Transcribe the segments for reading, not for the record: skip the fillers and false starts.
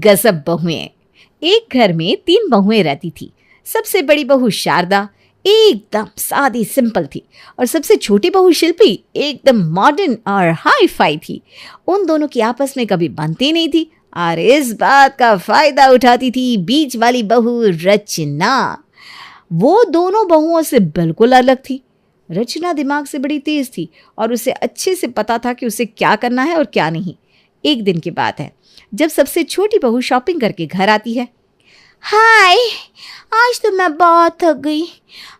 गजब बहुएं। एक घर में 3 बहुएं रहती थी। सबसे बड़ी बहू शारदा एकदम सादी सिंपल थी और सबसे छोटी बहू शिल्पी एकदम मॉडर्न और हाई फाई थी। उन दोनों की आपस में कभी बनती नहीं थी और इस बात का फायदा उठाती थी बीच वाली बहू रचना। वो दोनों बहुओं से बिल्कुल अलग थी। रचना दिमाग से बड़ी तेज थी और उसे अच्छे से पता था कि उसे क्या करना है और क्या नहीं। एक दिन की बात है जब सबसे छोटी बहू शॉपिंग करके घर आती है। हाय, आज तो मैं बहुत थक गई।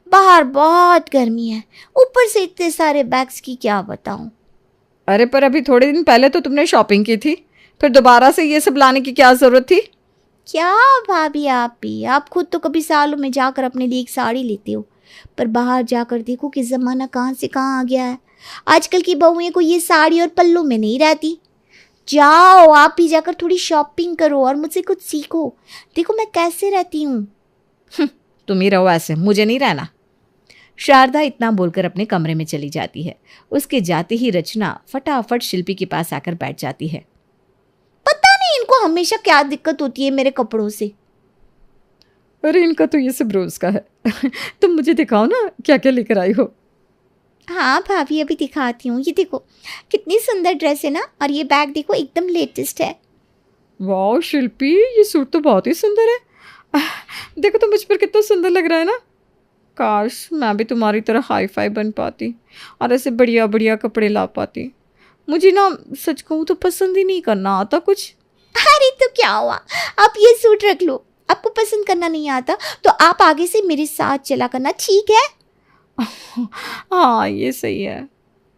बाहर बहुत गर्मी है, ऊपर से इतने सारे बैग्स की क्या बताऊं। अरे पर अभी थोड़े दिन पहले तो तुमने शॉपिंग की थी, फिर दोबारा से ये सब लाने की क्या जरूरत थी? क्या भाभी, आप भी, आप खुद तो कभी सालों में जाकर अपने लिए एक साड़ी लेते हो, पर बाहर जाकर देखो कि ज़माना कहाँ से कहाँ आ गया है। आजकल की बहुएं को ये साड़ी और पल्लू में नहीं रहती। जाओ आप ही जाकर थोड़ी शॉपिंग करो और मुझसे कुछ सीखो। देखो मैं कैसे रहती हूँ। तुम ही रहो ऐसे, मुझे नहीं रहना। शारदा इतना बोलकर अपने कमरे में चली जाती है। उसके जाते ही रचना फटाफट शिल्पी के पास आकर बैठ जाती है। पता नहीं इनको हमेशा क्या दिक्कत होती है मेरे कपड़ों से। अरे इनका तो ये सब रोज का है। तुम मुझे दिखाओ ना क्या क्या लेकर आई हो। हाँ भाभी, अभी दिखाती हूँ। ये देखो कितनी सुंदर ड्रेस है ना, और ये बैग देखो एकदम लेटेस्ट है। वाह शिल्पी, ये सूट तो बहुत ही सुंदर है। देखो तो मुझ पर कितना सुंदर लग रहा है ना। काश मैं भी तुम्हारी तरह हाई फाई बन पाती और ऐसे बढ़िया बढ़िया कपड़े ला पाती। मुझे ना सच कहूँ तो पसंद ही नहीं करना आता कुछ। अरे तो क्या हुआ, आप ये सूट रख लो। आपको पसंद करना नहीं आता तो आप आगे से मेरे साथ चला करना, ठीक है? हाँ ये सही है।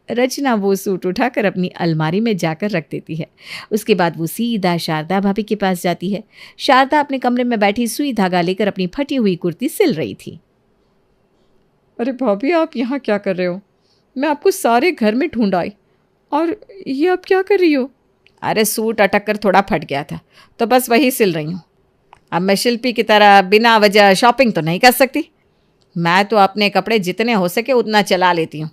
रचना वो सूट उठाकर अपनी अलमारी में जाकर रख देती है। उसके बाद वो सीधा शारदा भाभी के पास जाती है। शारदा अपने कमरे में बैठी सुई धागा लेकर अपनी फटी हुई कुर्ती सिल रही थी। अरे भाभी आप यहाँ क्या कर रहे हो? मैं आपको सारे घर में ढूंढ आई और ये आप क्या कर रही हो? अरे सूट अटक कर थोड़ा फट गया था तो बस वही सिल रही हूँ। अब मैं शिल्पी की तरह बिना वजह शॉपिंग तो नहीं कर सकती। मैं तो अपने कपड़े जितने हो सके उतना चला लेती हूँ।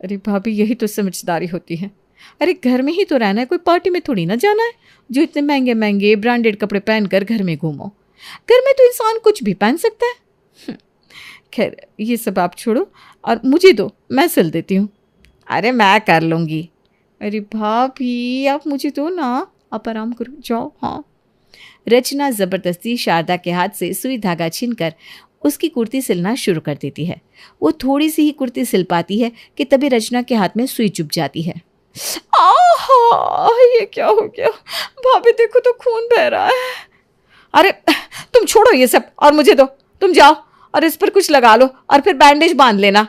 अरे भाभी यही तो समझदारी होती है। अरे घर में ही तो रहना है, कोई पार्टी में थोड़ी ना जाना है जो इतने महंगे महंगे ब्रांडेड कपड़े पहनकर घर में घूमो। घर में तो इंसान कुछ भी पहन सकता है। खैर ये सब आप छोड़ो और मुझे दो, मैं सिल देती हूँ। अरे मैं कर लूँगी। अरे भाभी आप मुझे दो ना, आप आराम करो, जाओ। हाँ। रचना ज़बरदस्ती शारदा के हाथ से सुई धागा छीनकर उसकी कुर्ती सिलना शुरू कर देती है। वो थोड़ी सी ही कुर्ती सिल पाती है कि तभी रचना के हाथ में सुई चुभ जाती है। आहा, ये क्या हो गया? भाभी देखो तो खून बह रहा है। अरे तुम छोड़ो ये सब और मुझे दो। तुम जाओ और इस पर कुछ लगा लो और फिर बैंडेज बांध लेना।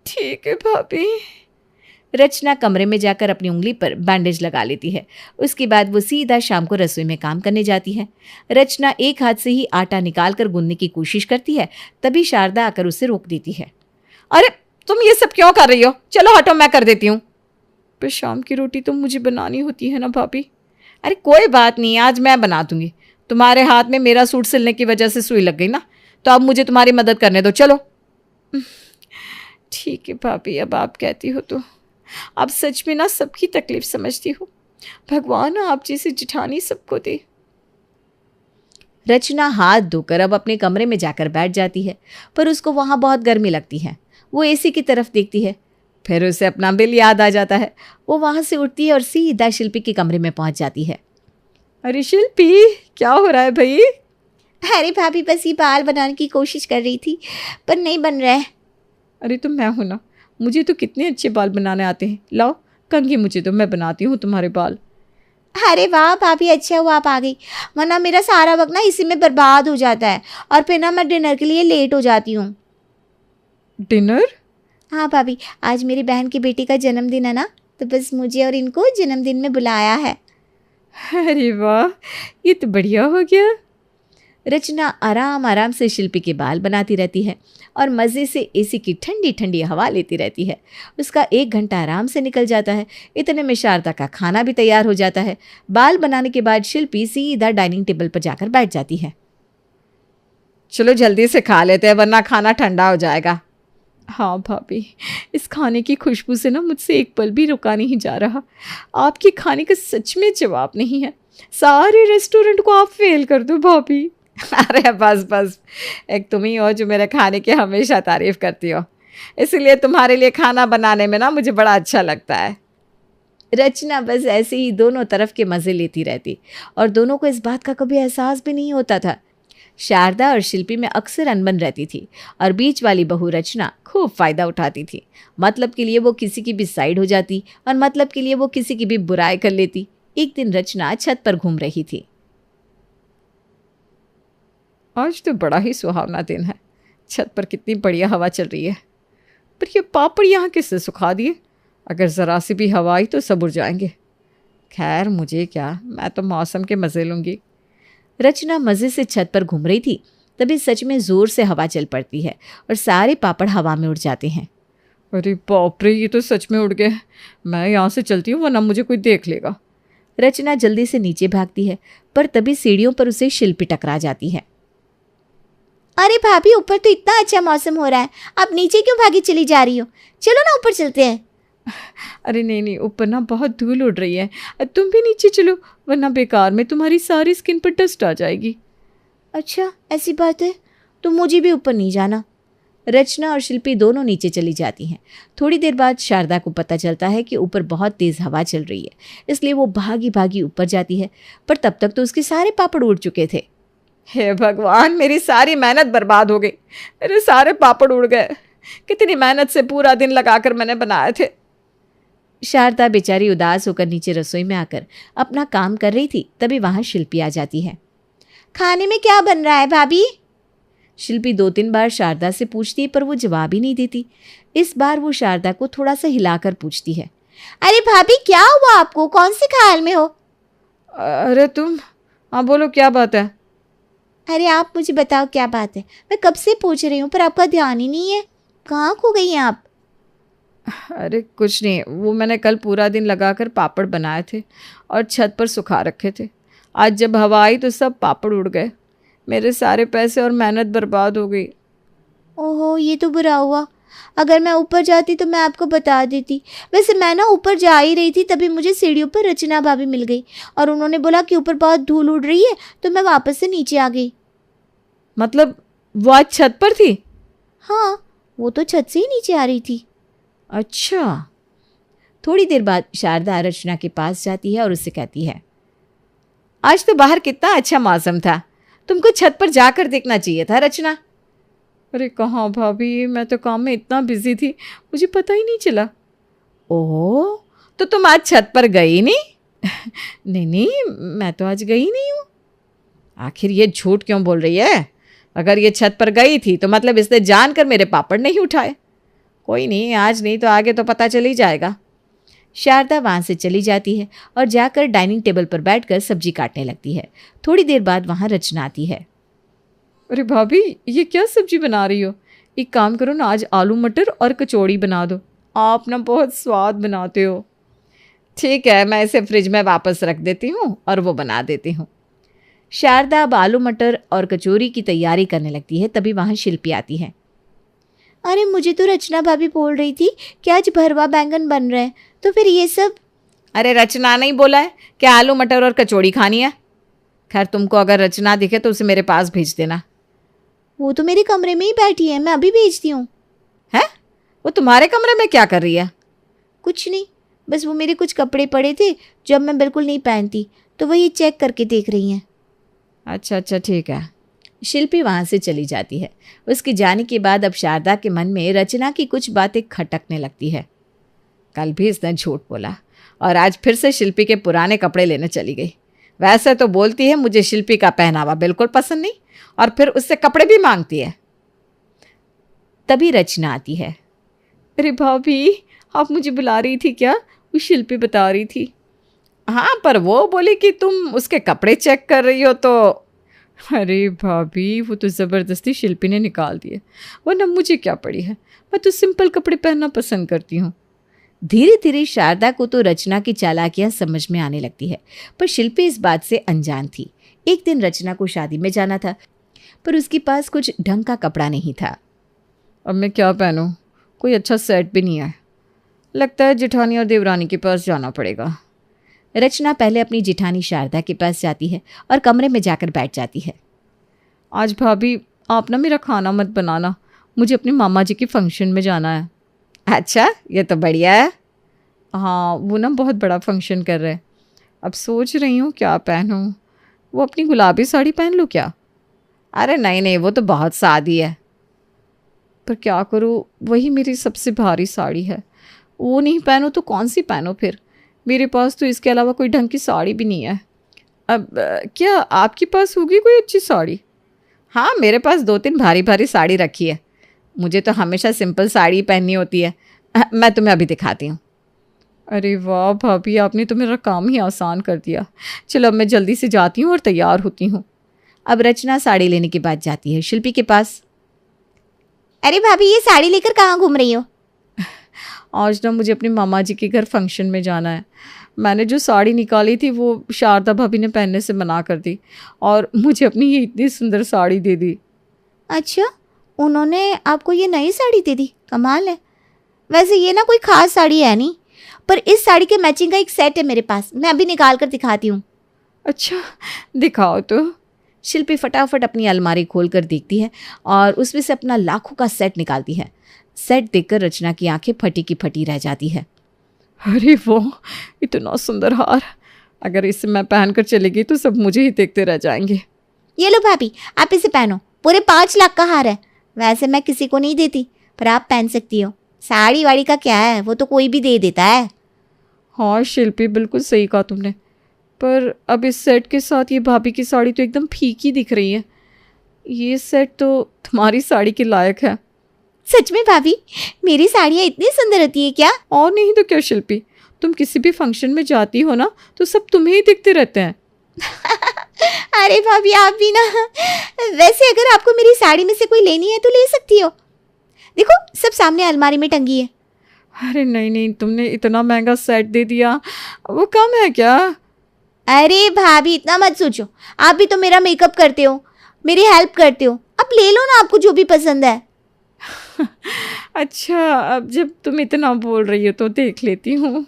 ठीक है भाभी। रचना कमरे में जाकर अपनी उंगली पर बैंडेज लगा लेती है। उसके बाद वो सीधा शाम को रसोई में काम करने जाती है। रचना एक हाथ से ही आटा निकालकर गूंदने की कोशिश करती है, तभी शारदा आकर उसे रोक देती है। अरे तुम ये सब क्यों कर रही हो? चलो हटो, मैं कर देती हूँ। पर शाम की रोटी तो मुझे बनानी होती है ना भाभी। अरे कोई बात नहीं, आज मैं बना दूंगी। तुम्हारे हाथ में मेरा सूट सिलने की वजह से सुई लग गई ना, तो अब मुझे तुम्हारी मदद करने दो। चलो। ठीक है भाभी, अब आप कहती हो तो। आप सच में ना सबकी तकलीफ समझती हो। भगवान आप जैसी जिठानी सबको दे। रचना हाथ धोकर अब अपने कमरे में जाकर बैठ जाती है, पर उसको वहां बहुत गर्मी लगती है। वो एसी की तरफ देखती है, फिर उसे अपना बिल याद आ जाता है। वो वहां से उठती है और सीधा शिल्पी के कमरे में पहुंच जाती है। अरे शिल्पी क्या हो रहा है भाई? अरे भाभी बस ये बाल बनाने की कोशिश कर रही थी पर नहीं बन रहा है। अरे तो मैं हूं ना, मुझे तो कितने अच्छे बाल बनाने आते हैं। लाओ कंघी मुझे दो, मैं बनाती हूँ तुम्हारे बाल। अरे वाह भाभी, अच्छा हुआ आप आ गई, वरना मेरा सारा वक्त ना इसी में बर्बाद हो जाता है और फिर ना मैं डिनर के लिए लेट हो जाती हूँ। डिनर? हाँ भाभी, आज मेरी बहन की बेटी का जन्मदिन है ना, तो बस मुझे और इनको जन्मदिन में बुलाया है। अरे वाह, ये तो बढ़िया हो गया। रचना आराम आराम से शिल्पी के बाल बनाती रहती है और मज़े से एसी की ठंडी ठंडी हवा लेती रहती है। उसका 1 घंटा आराम से निकल जाता है। इतने में शारदा का खाना भी तैयार हो जाता है। बाल बनाने के बाद शिल्पी सीधा डाइनिंग टेबल पर जाकर बैठ जाती है। चलो जल्दी से खा लेते हैं वरना खाना ठंडा हो जाएगा। हाँ भाभी, इस खाने की खुशबू से ना मुझसे एक पल भी रुका नहीं जा रहा। आपके खाने का सच में जवाब नहीं है। सारे रेस्टोरेंट को आप फेल कर दो भाभी। अरे बस बस, एक तुम ही हो जो मेरे खाने की हमेशा तारीफ करती हो, इसीलिए तुम्हारे लिए खाना बनाने में ना मुझे बड़ा अच्छा लगता है। रचना बस ऐसे ही दोनों तरफ के मज़े लेती रहती और दोनों को इस बात का कभी एहसास भी नहीं होता था। शारदा और शिल्पी में अक्सर अनबन रहती थी और बीच वाली बहू रचना खूब फ़ायदा उठाती थी। मतलब के लिए वो किसी की भी साइड हो जाती और मतलब के लिए वो किसी की भी बुराई कर लेती। एक दिन रचना छत पर घूम रही थी। आज तो बड़ा ही सुहावना दिन है, छत पर कितनी बढ़िया हवा चल रही है। पर ये पापड़ यहाँ किससे सुखा दिए? अगर ज़रा सी भी हवा आई तो सब उड़ जाएंगे। खैर मुझे क्या, मैं तो मौसम के मज़े लूँगी। रचना मज़े से छत पर घूम रही थी, तभी सच में ज़ोर से हवा चल पड़ती है और सारे पापड़ हवा में उड़ जाते हैं। अरे बाप रे, ये तो सच में उड़ गए। मैं यहाँ से चलती हूँ वरना मुझे कोई देख लेगा। रचना जल्दी से नीचे भागती है, पर तभी सीढ़ियों पर उसे शिल्पी टकरा जाती है। अरे भाभी, ऊपर तो इतना अच्छा मौसम हो रहा है, आप नीचे क्यों भागी चली जा रही हो? चलो ना ऊपर चलते हैं। अरे नहीं नहीं, ऊपर ना बहुत धूल उड़ रही है, तुम भी नीचे चलो वरना बेकार में तुम्हारी सारी स्किन पर डस्ट आ जाएगी। अच्छा ऐसी बात है, तो मुझे भी ऊपर नहीं जाना। रचना और शिल्पी दोनों नीचे चली जाती हैं। थोड़ी देर बाद शारदा को पता चलता है कि ऊपर बहुत तेज़ हवा चल रही है, इसलिए वो भागी भागी ऊपर जाती है, पर तब तक तो उसके सारे पापड़ उड़ चुके थे। हे भगवान, मेरी सारी मेहनत बर्बाद हो गई, मेरे सारे पापड़ उड़ गए। कितनी मेहनत से पूरा दिन लगाकर मैंने बनाए थे। शारदा बेचारी उदास होकर नीचे रसोई में आकर अपना काम कर रही थी, तभी वहाँ शिल्पी आ जाती है। खाने में क्या बन रहा है भाभी? शिल्पी 2-3 बार शारदा से पूछती है, पर वो जवाब ही नहीं देती। इस बार वो शारदा को थोड़ा सा हिलाकर पूछती है। अरे भाभी, क्या हुआ आपको? कौन से ख्याल में हो? अरे तुम, हाँ बोलो क्या बात है? अरे आप मुझे बताओ क्या बात है, मैं कब से पूछ रही हूँ पर आपका ध्यान ही नहीं है। कहाँ खो गई हैं आप? अरे कुछ नहीं, वो मैंने कल पूरा दिन लगाकर पापड़ बनाए थे और छत पर सुखा रखे थे। आज जब हवा आई तो सब पापड़ उड़ गए, मेरे सारे पैसे और मेहनत बर्बाद हो गई। ओहो, ये तो बुरा हुआ। अगर मैं ऊपर जाती तो मैं आपको बता देती। वैसे मैं ना ऊपर जा ही रही थी, तभी मुझे सीढ़ियों पर रचना भाभी मिल गई और उन्होंने बोला कि ऊपर बहुत धूल उड़ रही है, तो मैं वापस से नीचे आ गई। मतलब वो आज छत पर थी? हाँ, वो तो छत से ही नीचे आ रही थी। अच्छा। थोड़ी देर बाद शारदा रचना के पास जाती है और उससे कहती है, आज तो बाहर कितना अच्छा मौसम था, तुमको छत पर जाकर देखना चाहिए था रचना। अरे कहाँ भाभी, मैं तो काम में इतना बिजी थी, मुझे पता ही नहीं चला। ओह, तो तुम आज छत पर गई नहीं? नहीं नहीं, मैं तो आज गई नहीं हूँ। आखिर ये झूठ क्यों बोल रही है? अगर ये छत पर गई थी तो मतलब इसने जानकर मेरे पापड़ नहीं उठाए। कोई नहीं, आज नहीं तो आगे तो पता चल ही जाएगा। शारदा वहाँ से चली जाती है और जाकर डाइनिंग टेबल पर बैठकर सब्जी काटने लगती है। थोड़ी देर बाद वहाँ रचना आती है। अरे भाभी, ये क्या सब्जी बना रही हो? एक काम करो ना, आज आलू मटर और कचौड़ी बना दो, आप ना बहुत स्वाद बनाते हो। ठीक है, मैं इसे फ्रिज में वापस रख देती हूँ और वो बना देती हूँ। शारदा अब आलू मटर और कचौरी की तैयारी करने लगती है, तभी वहाँ शिल्पी आती है। अरे मुझे तो रचना भाभी बोल रही थी कि आज भरवा बैंगन बन रहे हैं, तो फिर ये सब? अरे रचना नहीं बोला है कि आलू मटर और कचौड़ी खानी है? खैर तुमको अगर रचना दिखे तो उसे मेरे पास भेज देना। वो तो मेरे कमरे में ही बैठी है, मैं अभी भेजती हूँ। है? वो तुम्हारे कमरे में क्या कर रही है? कुछ नहीं, बस वो मेरे कुछ कपड़े पड़े थे जो अब मैं बिल्कुल नहीं पहनती, तो वही चेक करके देख रही हैं। अच्छा अच्छा, ठीक है। शिल्पी वहाँ से चली जाती है। उसके जाने के बाद अब शारदा के मन में रचना की कुछ बातें खटकने लगती है। कल भी इसने झूठ बोला और आज फिर से शिल्पी के पुराने कपड़े लेने चली गई। वैसे तो बोलती है मुझे शिल्पी का पहनावा बिल्कुल पसंद नहीं, और फिर उससे कपड़े भी मांगती है। तभी रचना आती है। अरे भाभी, आप मुझे बुला रही थी क्या? वो शिल्पी बता रही थी। हाँ, पर वो बोली कि तुम उसके कपड़े चेक कर रही हो तो। अरे भाभी, वो तो ज़बरदस्ती शिल्पी ने निकाल दिए, वरना मुझे क्या पड़ी है, मैं तो सिंपल कपड़े पहनना पसंद करती हूँ। धीरे धीरे शारदा को तो रचना की चालाकियां समझ में आने लगती है, पर शिल्पी इस बात से अनजान थी। एक दिन रचना को शादी में जाना था, पर उसके पास कुछ ढंग का कपड़ा नहीं था। अब मैं क्या पहनूं? कोई अच्छा सेट भी नहीं है। लगता है जेठानी और देवरानी के पास जाना पड़ेगा। रचना पहले अपनी जिठानी शारदा के पास जाती है और कमरे में जाकर बैठ जाती है। आज भाभी आप ना मेरा खाना मत बनाना, मुझे अपने मामा जी के फंक्शन में जाना है। अच्छा, ये तो बढ़िया है। हाँ, वो ना बहुत बड़ा फंक्शन कर रहे हैं। अब सोच रही हूँ क्या पहनूँ। वो अपनी गुलाबी साड़ी पहन लूँ क्या? अरे नहीं नहीं, वो तो बहुत सादी है। पर क्या करूँ, वही मेरी सबसे भारी साड़ी है। वो नहीं पहनूँ तो कौन सी पहनूँ फिर? मेरे पास तो इसके अलावा कोई ढंग की साड़ी भी नहीं है। अब क्या आपके पास होगी कोई अच्छी साड़ी? हाँ, मेरे पास 2-3 भारी भारी साड़ी रखी है। मुझे तो हमेशा सिंपल साड़ी पहननी होती है। मैं तुम्हें अभी दिखाती हूँ। अरे वाह भाभी, आपने तो मेरा काम ही आसान कर दिया। चलो अब मैं जल्दी से जाती हूँ और तैयार होती हूँ। अब रचना साड़ी लेने के बाद जाती है शिल्पी के पास। अरे भाभी, ये साड़ी लेकर कहाँ घूम रही हो? आज ना मुझे अपने मामा जी के घर फंक्शन में जाना है। मैंने जो साड़ी निकाली थी वो शारदा भाभी ने पहनने से मना कर दी और मुझे अपनी ये इतनी सुंदर साड़ी दे दी। अच्छा, उन्होंने आपको ये नई साड़ी दे दी? कमाल है। वैसे ये ना कोई खास साड़ी है नहीं, पर इस साड़ी के मैचिंग का एक सेट है मेरे पास, मैं अभी निकाल कर दिखाती हूँ। अच्छा, दिखाओ तो। शिल्पी फटाफट अपनी अलमारी खोल कर देखती है और उसमें से अपना लाखों का सेट निकालती है। सेट देखकर रचना की आंखें फटी की फटी रह जाती है। अरे वो इतना सुंदर हार, अगर इसे मैं पहन कर चलेगी तो सब मुझे ही देखते रह जाएंगे। ये लो भाभी, आप इसे पहनो। पूरे 5 लाख का हार है। वैसे मैं किसी को नहीं देती, पर आप पहन सकती हो। साड़ी वाड़ी का क्या है, वो तो कोई भी दे देता है। हाँ शिल्पी, बिल्कुल सही कहा तुमने। पर अब इस सेट के साथ ये भाभी की साड़ी तो एकदम फीकी दिख रही है। ये सेट तो तुम्हारी साड़ी के लायक है। सच में भाभी, मेरी साड़ियाँ इतनी सुंदर होती है क्या? और नहीं तो क्या शिल्पी, तुम किसी भी फंक्शन में जाती हो ना तो सब तुम्हें ही दिखते रहते हैं। अरे भाभी, आप भी ना। वैसे अगर आपको मेरी साड़ी में से कोई लेनी है तो ले सकती हो। देखो, सब सामने अलमारी में टंगी है। अरे नहीं नहीं, तुमने इतना महंगा सेट दे दिया, वो कम है क्या? अरे भाभी, इतना मत सोचो। आप भी तो मेरा मेकअप करते हो, मेरी हेल्प करते हो। अब ले लो ना, आपको जो भी पसंद है। अच्छा, अब जब तुम इतना बोल रही हो तो देख लेती हूँ।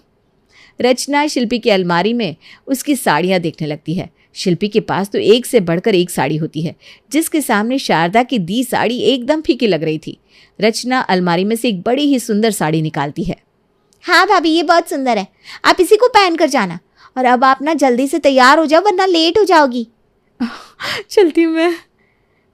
रचना शिल्पी की अलमारी में उसकी साड़ियाँ देखने लगती है। शिल्पी के पास तो एक से बढ़कर एक साड़ी होती है, जिसके सामने शारदा की दी साड़ी एकदम फीकी लग रही थी। रचना अलमारी में से एक बड़ी ही सुंदर साड़ी निकालती है। हाँ भाभी, ये बहुत सुंदर है, आप इसी को पहन कर जाना। और अब आप ना जल्दी से तैयार हो जाओ, वरना लेट हो जाओगी। चलती हूँ मैं।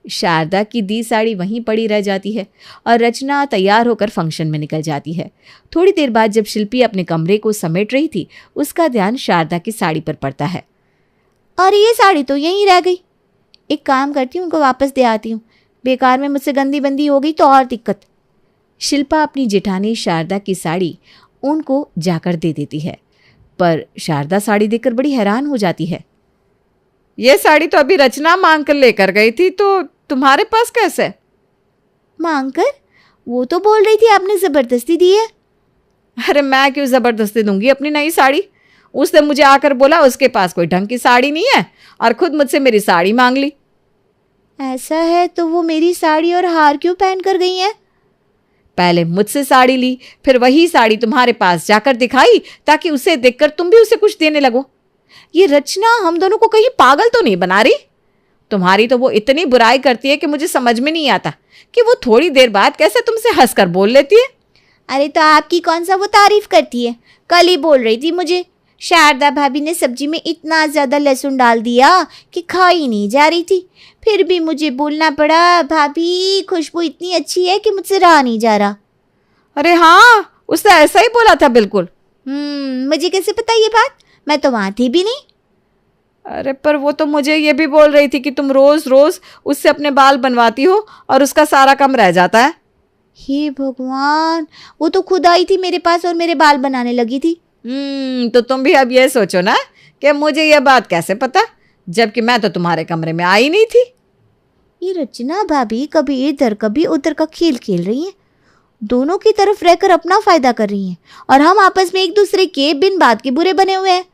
शारदा की दी साड़ी वहीं पड़ी रह जाती है और रचना तैयार होकर फंक्शन में निकल जाती है। थोड़ी देर बाद जब शिल्पी अपने कमरे को समेट रही थी, उसका ध्यान शारदा की साड़ी पर पड़ता है। और ये साड़ी तो यहीं रह गई। एक काम करती हूँ, उनको वापस दे आती हूँ। बेकार में मुझसे गंदी बंदी हो गई तो और दिक्कत। शिल्पा अपनी जेठानी शारदा की साड़ी उनको जाकर दे देती है, पर शारदा साड़ी देखकर बड़ी हैरान हो जाती है। ये साड़ी तो अभी रचना मांग कर लेकर गई थी, तो तुम्हारे पास कैसे? मांग कर? वो तो बोल रही थी आपने ज़बरदस्ती दी है। अरे मैं क्यों ज़बरदस्ती दूंगी अपनी नई साड़ी? उसने मुझे आकर बोला उसके पास कोई ढंग की साड़ी नहीं है और खुद मुझसे मेरी साड़ी मांग ली। ऐसा है तो वो मेरी साड़ी और हार क्यों पहन कर गई हैं? पहले मुझसे साड़ी ली, फिर वही साड़ी तुम्हारे पास जाकर दिखाई ताकि उसे देखकर तुम भी उसे कुछ देने लगो। ये रचना हम दोनों को कहीं पागल तो नहीं बना रही? तुम्हारी तो वो इतनी बुराई करती है कि मुझे समझ में नहीं आता कि वो थोड़ी देर बाद कैसे तुमसे हंसकर बोल लेती है। अरे तो आपकी कौन सा वो तारीफ करती है? कल ही बोल रही थी मुझे, शारदा भाभी ने सब्जी में इतना ज़्यादा लहसुन डाल दिया कि खा ही नहीं जा रही थी। फिर भी मुझे बोलना पड़ा, भाभी खुशबू इतनी अच्छी है कि मुझसे रहा नहीं जा रहा। अरे हाँ, उसने ऐसा ही बोला था बिल्कुल। मुझे कैसे पता ये बात? मैं तो वहाँ थी भी नहीं। अरे पर वो तो मुझे ये भी बोल रही थी कि तुम रोज रोज उससे अपने बाल बनवाती हो और उसका सारा काम रह जाता है। हे भगवान, वो तो खुद आई थी मेरे पास और मेरे बाल बनाने लगी थी। तो तुम भी अब ये सोचो ना कि मुझे ये बात कैसे पता, जबकि मैं तो तुम्हारे कमरे में आई नहीं थी। ये रचना भाभी कभी इधर कभी उधर का खेल खेल रही हैं। दोनों की तरफ रहकर अपना फायदा कर रही हैं और हम आपस में एक दूसरे के बिन बात के बुरे बने हुए हैं।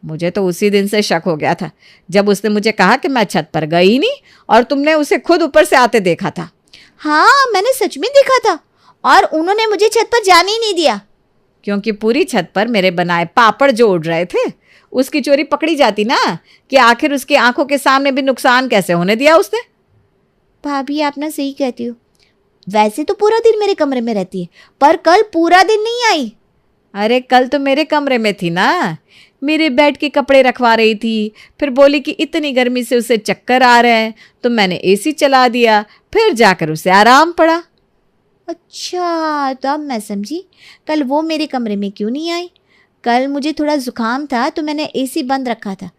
मुझे तो उसी दिन से शक हो गया था जब उसने मुझे कहा कि मैं छत पर गई नहीं और तुमने उसे खुद ऊपर से आते देखा था। हाँ, मैंने सच में देखा था और उन्होंने मुझे छत पर जाने ही नहीं दिया। क्योंकि पूरी छत पर मेरे बनाए पापड़ जो उड़ रहे थे उसकी चोरी पकड़ी जाती ना, कि आखिर उसकी आंखों के सामने भी नुकसान कैसे होने दिया उसने। भाभी आप ना सही कहती हो, वैसे तो पूरा दिन मेरे कमरे में रहती है, पर कल पूरा दिन नहीं आई। अरे कल तो मेरे कमरे में थी ना, मेरे बेड के कपड़े रखवा रही थी, फिर बोली कि इतनी गर्मी से उसे चक्कर आ रहे हैं, तो मैंने एसी चला दिया, फिर जाकर उसे आराम पड़ा। अच्छा, तो अब मैं समझी कल वो मेरे कमरे में क्यों नहीं आई। कल मुझे थोड़ा जुकाम था तो मैंने एसी बंद रखा था,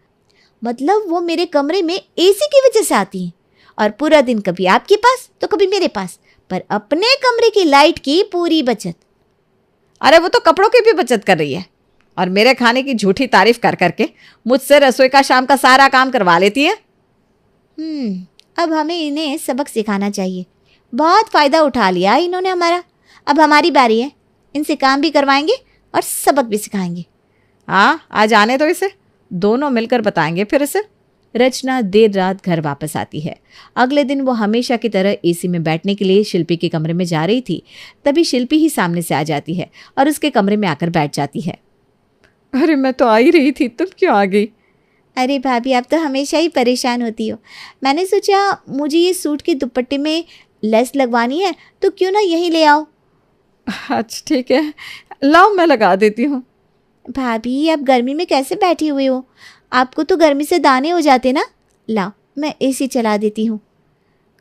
मतलब वो मेरे कमरे में एसी की वजह से आती हैं, और पूरा दिन कभी आपके पास तो कभी मेरे पास, पर अपने कमरे की लाइट की पूरी बचत। अरे वो तो कपड़ों की भी बचत कर रही है, और मेरे खाने की झूठी तारीफ कर करके मुझसे रसोई का शाम का सारा काम करवा लेती है। अब हमें इन्हें सबक सिखाना चाहिए। बहुत फ़ायदा उठा लिया इन्होंने हमारा। अब हमारी बारी है, इनसे काम भी करवाएंगे और सबक भी सिखाएंगे। हाँ, आज आने दो इसे, दोनों मिलकर बताएंगे फिर इसे। रचना देर रात घर वापस आती है। अगले दिन वो हमेशा की तरह एसी में बैठने के लिए शिल्पी के कमरे में जा रही थी। तभी शिल्पी ही सामने से आ जाती है और उसके कमरे में आकर बैठ जाती है। अरे मैं तो आ ही रही थी, तुम क्यों आ गई? अरे भाभी, आप तो हमेशा ही परेशान होती हो। मैंने सोचा मुझे ये सूट के दुपट्टे में लेस लगवानी है, तो क्यों ना यहीं ले आओ। अच्छा ठीक है, लाओ मैं लगा देती हूँ। भाभी आप गर्मी में कैसे बैठी हुई हो, आपको तो गर्मी से दाने हो जाते ना। लाओ मैं एसी चला देती हूँ।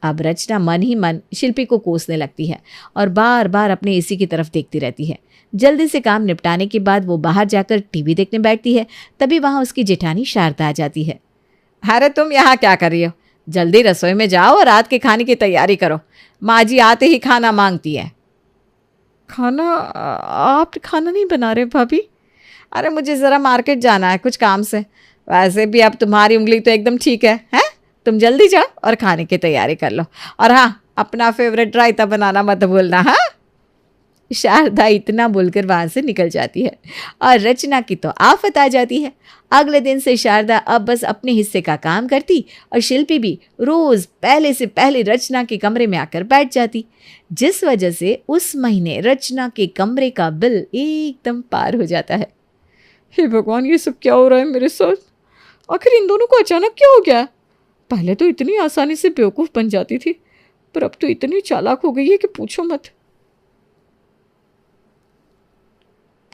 अब रचना मन ही मन शिल्पी को कोसने लगती है और बार बार अपने एसी की तरफ देखती रहती है। जल्दी से काम निपटाने के बाद वो बाहर जाकर टीवी देखने बैठती है। तभी वहाँ उसकी जेठानी शारदा आ जाती है। अरे तुम यहाँ क्या कर रही हो? जल्दी रसोई में जाओ और रात के खाने की तैयारी करो, माँ जी आते ही खाना मांगती है। खाना? आप खाना नहीं बना रहे भाभी? अरे मुझे ज़रा मार्केट जाना है कुछ काम से। वैसे भी अब तुम्हारी उंगली तो एकदम ठीक है, हैं? तुम जल्दी जाओ और खाने की तैयारी कर लो, और हाँ, अपना फेवरेट रायता बनाना मत भूलना। हाँ, शारदा इतना बोलकर वहां से निकल जाती है और रचना की तो आफत आ जाती है। अगले दिन से शारदा अब बस अपने हिस्से का काम करती और शिल्पी भी रोज पहले से पहले रचना के कमरे में आकर बैठ जाती, जिस वजह से उस महीने रचना के कमरे का बिल एकदम पार हो जाता है। हे भगवान, ये सब क्या हो रहा है मेरे साथ? आखिर इन दोनों को अचानक क्या हो गया? पहले तो इतनी आसानी से बेवकूफ़ बन जाती थी, पर अब तो इतनी चालाक हो गई है कि पूछो मत।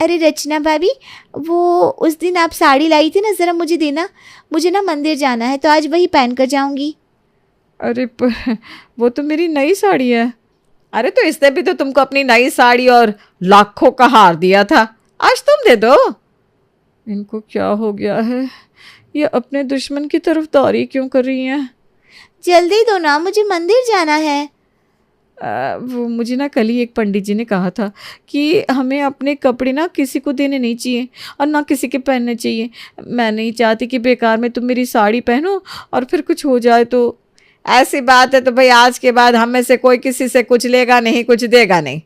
अरे रचना भाभी, वो उस दिन आप साड़ी लाई थी ना, ज़रा मुझे देना। मुझे ना मंदिर जाना है, तो आज वही पहन कर जाऊंगी। अरे पर वो तो मेरी नई साड़ी है। अरे तो इसने भी तो तुमको अपनी नई साड़ी और लाखों का हार दिया था, आज तुम दे दो। इनको क्या हो गया है? ये अपने दुश्मन की तरफदारी क्यों कर रही हैं? जल्दी दो ना, मुझे मंदिर जाना है। वो मुझे ना कल ही एक पंडित जी ने कहा था कि हमें अपने कपड़े ना किसी को देने नहीं चाहिए और ना किसी के पहनने चाहिए। मैं नहीं चाहती कि बेकार में तुम मेरी साड़ी पहनो और फिर कुछ हो जाए तो। ऐसी बात है तो भाई आज के बाद हम में से कोई किसी से कुछ लेगा नहीं, कुछ देगा नहीं।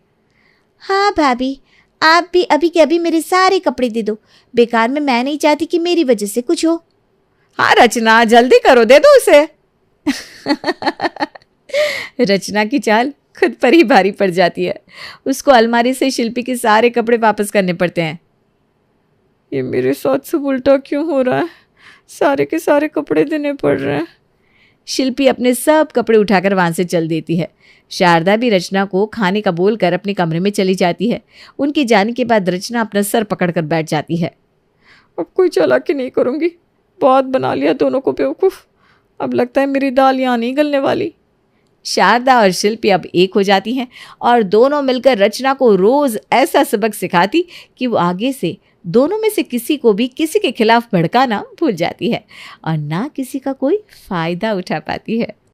हाँ भाभी, आप भी अभी के अभी मेरे सारे कपड़े दे दो। बेकार में मैं नहीं चाहती कि मेरी वजह से कुछ हो। हाँ रचना, जल्दी करो, दे दो उसे। रचना की चाल खुद पर ही भारी पड़ जाती है। उसको अलमारी से शिल्पी के सारे कपड़े वापस करने पड़ते हैं। ये मेरे साथ सब उल्टा क्यों हो रहा है? सारे के सारे कपड़े देने पड़ रहे हैं। शिल्पी अपने सब कपड़े उठाकर वहां से चल देती है। शारदा भी रचना को खाने का बोलकर अपने कमरे में चली जाती है। उनके जाने के बाद रचना अपना सर पकड़कर बैठ जाती है। अब कोई चालाकी नहीं करूँगी, बहुत बना लिया दोनों को बेवकूफ़। अब लगता है मेरी दाल यहाँ नहीं गलने वाली। शारदा और शिल्पी अब एक हो जाती हैं और दोनों मिलकर रचना को रोज ऐसा सबक सिखाती कि वो आगे से दोनों में से किसी को भी किसी के खिलाफ भड़काना भूल जाती है और ना किसी का कोई फायदा उठा पाती है।